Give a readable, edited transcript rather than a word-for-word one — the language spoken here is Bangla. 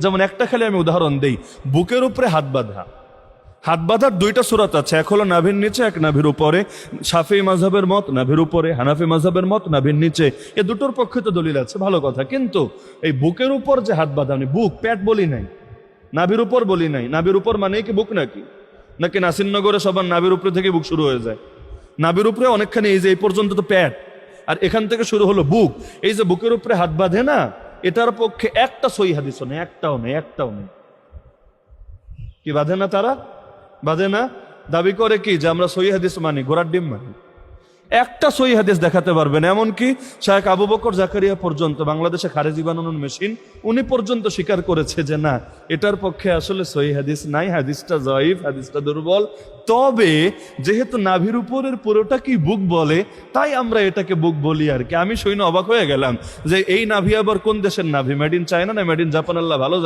যেমন একটা খালি আমি উদাহরণ দেই, বুকের উপরে হাত বাঁধা। হাত বাঁধার দুইটা সূরত আছে, এক হলো নাভির নিচে, এক নাভির উপরে। শাফিঈ মাযহাবের মত নাভির উপরে, হানাফি মাযহাবের মত নাভির নিচে। এ দুটোর পক্ষে তো দলিল আছে, ভালো কথা। কিন্তু এই বুকের উপর যে হাত বাঁধা, মানে বুক, পেট বলি নাই, নাভির উপর বলি নাই। নাভির উপর মানে কি বুক নাকি? নাকি নাসিরনগরে সবার নাভির উপরে থেকে বুক শুরু হয়ে যায়? নাভির উপরে অনেকখানি, এই যে এই পর্যন্ত তো পেট, আর এখান থেকে শুরু হলো বুক। এই যে বুকের উপরে হাত বাঁধে না, এটার পক্ষে একটা সহিহ হাদিসও নেই, একটাও নেই। কি বাঁধে না? তারা বাঁধে না, দাবি করে কি যে আমরা সহিহ হাদিস মানি, ঘোড়ার ডিম মানি। একটা সহিহ হাদিস দেখাতে পারবেন। এমনকি শায়েখ আবু বকর জাকারিয়া পর্যন্ত, বাংলাদেশে খারেজি বানানোর মেশিন, উনি পর্যন্ত স্বীকার করেছে যে না, এটার পক্ষে আসলে সহিহ হাদিস নাই, হাদিসটা জয়ীফ, হাদিসটা দুর্বল। তবে যেহেতু নাভির উপরের পুরোটা কি বুক বলে, তাই আমরা এটাকে বুক বলি আর কি। আমি শুনে অবাক হয়ে গেলাম যে এই নাভি আবার কোন দেশের নাভি, মেড ইন চায়না না মেড ইন জাপান, আল্লাহ ভালো জানে।